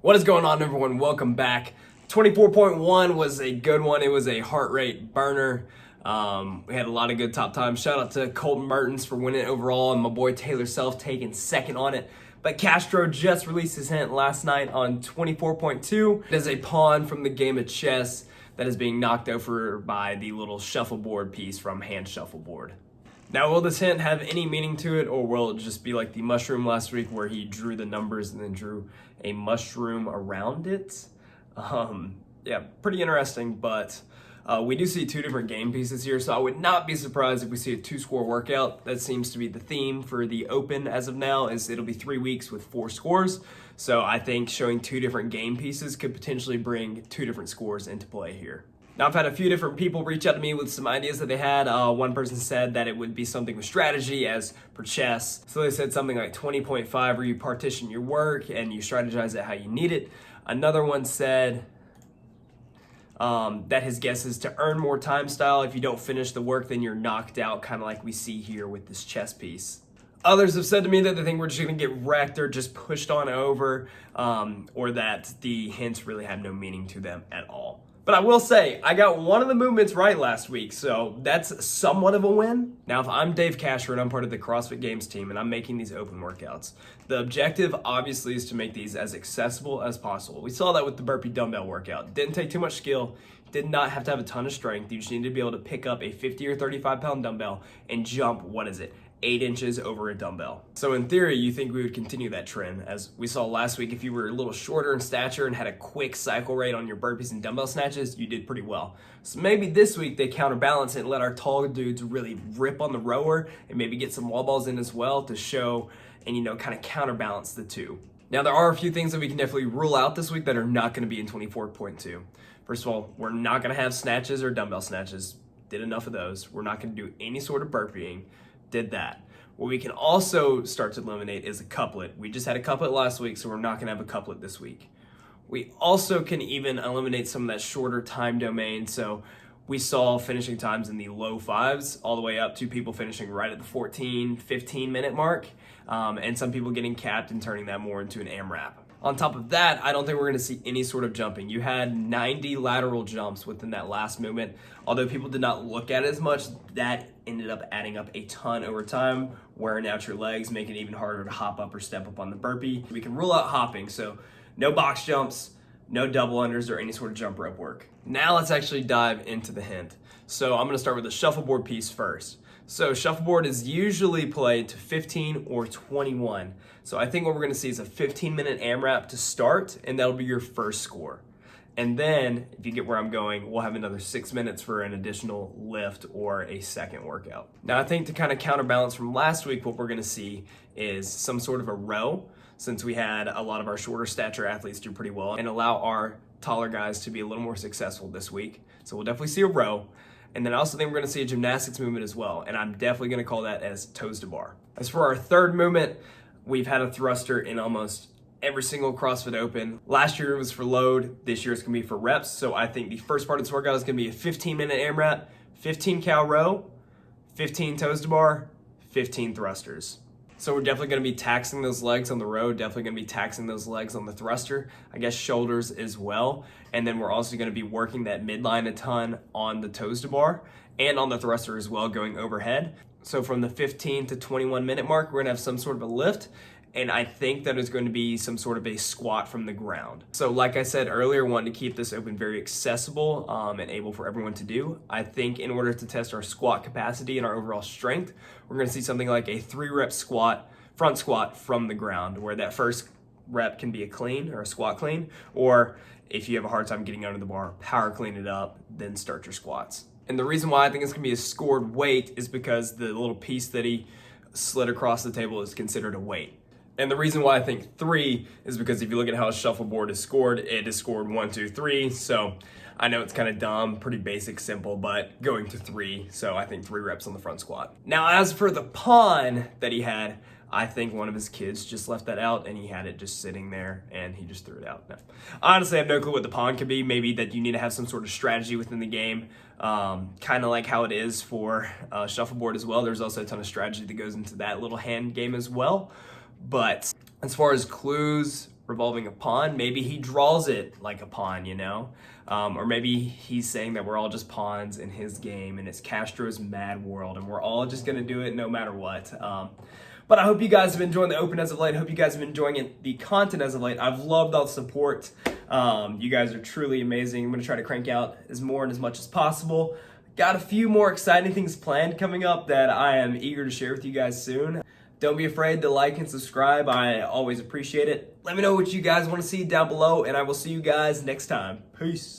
What is going on, everyone? Welcome back. 24.1 was a good one. It was a heart rate burner. We had a lot of good top times. Shout out to Colton Mertens for winning overall and my boy Taylor Self taking second on it. But Castro just released his hint last night on 24.2. It is a pawn from the game of chess that is being knocked over by the little shuffleboard piece from Hand Shuffleboard. Now, will this hint have any meaning to it, or will it just be like the mushroom last week where he drew the numbers and then drew a mushroom around it? Yeah, pretty interesting, but we do see two different game pieces here, so I would not be surprised if we see a two-score workout. That seems to be the theme for the Open as of now, is it'll be 3 weeks with 4 scores. So I think showing two different game pieces could potentially bring two different scores into play here. Now, I've had a few different people reach out to me with some ideas that they had. One person said that it would be something with strategy as per chess. So they said something like 20.5 where you partition your work and you strategize it how you need it. Another one said that his guess is to earn more time style. If you don't finish the work, then you're knocked out, kind of like we see here with this chess piece. Others have said to me that they think we're just going to get wrecked or just pushed on over, or that the hints really have no meaning to them at all. But I will say, I got one of the movements right last week, so that's somewhat of a win. Now, if I'm Dave Castro and I'm part of the CrossFit Games team and I'm making these open workouts, the objective obviously is to make these as accessible as possible. We saw that with the burpee dumbbell workout. Didn't take too much skill, did not have to have a ton of strength. You just need to be able to pick up a 50 or 35 pound dumbbell and jump, 8 inches over a dumbbell. So in theory, you think we would continue that trend. As we saw last week, if you were a little shorter in stature and had a quick cycle rate on your burpees and dumbbell snatches, you did pretty well. So maybe this week they counterbalance it and let our tall dudes really rip on the rower and maybe get some wall balls in as well to show and, kind of counterbalance the two. Now, there are a few things that we can definitely rule out this week that are not going to be in 24.2. First of all, we're not going to have snatches or dumbbell snatches. Did enough of those. We're not going to do any sort of burping. Did that. What we can also start to eliminate is a couplet. We just had a couplet last week, so we're not going to have a couplet this week. We also can even eliminate some of that shorter time domain. So we saw finishing times in the low 5s all the way up to people finishing right at the 14, 15 minute mark, and some people getting capped and turning that more into an AMRAP. On top of that, I don't think we're going to see any sort of jumping. You had 90 lateral jumps within that last movement. Although people did not look at it as much, that ended up adding up a ton over time, wearing out your legs, making it even harder to hop up or step up on the burpee. We can rule out hopping, so no box jumps, no double unders, or any sort of jump rope work. Now let's actually dive into the hint. So I'm going to start with the shuffleboard piece first. So shuffleboard is usually played to 15 or 21. So I think what we're going to see is a 15-minute AMRAP to start, and that'll be your first score. And then, if you get where I'm going, we'll have another 6 minutes for an additional lift or a second workout. Now, I think to kind of counterbalance from last week, what we're going to see is some sort of a row, since we had a lot of our shorter stature athletes do pretty well, and allow our taller guys to be a little more successful this week. So we'll definitely see a row. And then I also think we're going to see a gymnastics movement as well, and I'm definitely going to call that as toes to bar. As for our third movement, we've had a thruster in almost every single CrossFit Open. Last year it was for load, this year it's going to be for reps, so I think the first part of this workout is going to be a 15-minute AMRAP, 15 cow row, 15 toes to bar, 15 thrusters. So we're definitely going to be taxing those legs on the row, definitely going to be taxing those legs on the thruster, I guess shoulders as well. And then we're also going to be working that midline a ton on the toes to bar and on the thruster as well, going overhead. So from the 15 to 21 minute mark, we're going to have some sort of a lift. And I think that is going to be some sort of a squat from the ground. So like I said earlier, wanting to keep this open very accessible and able for everyone to do. I think in order to test our squat capacity and our overall strength, we're going to see something like a 3-rep squat, front squat from the ground, where that first rep can be a clean or a squat clean, or if you have a hard time getting under the bar, power clean it up, then start your squats. And the reason why I think it's going to be a scored weight is because the little piece that he slid across the table is considered a weight. And the reason why I think 3 is because if you look at how a shuffleboard is scored, it is scored 1, 2, 3. So I know it's kind of dumb, pretty basic, simple, but going to 3. So I think 3 reps on the front squat. Now, as for the pawn that he had, I think one of his kids just left that out and he had it just sitting there and he just threw it out. No. Honestly, I have no clue what the pawn could be. Maybe that you need to have some sort of strategy within the game, kind of like how it is for shuffleboard as well. There's also a ton of strategy that goes into that little hand game as well. But as far as clues revolving a pawn. Maybe he draws it like a pawn, you know? Or maybe he's saying that we're all just pawns in his game and it's Castro's mad world and we're all just gonna do it no matter what. But I hope you guys have been enjoying the Open as of late. I hope you guys have been enjoying the content as of late. I've loved all the support. You guys are truly amazing. I'm gonna try to crank out as much as possible. Got a few more exciting things planned coming up that I am eager to share with you guys soon. Don't be afraid to like and subscribe. I always appreciate it. Let me know what you guys want to see down below, and I will see you guys next time. Peace.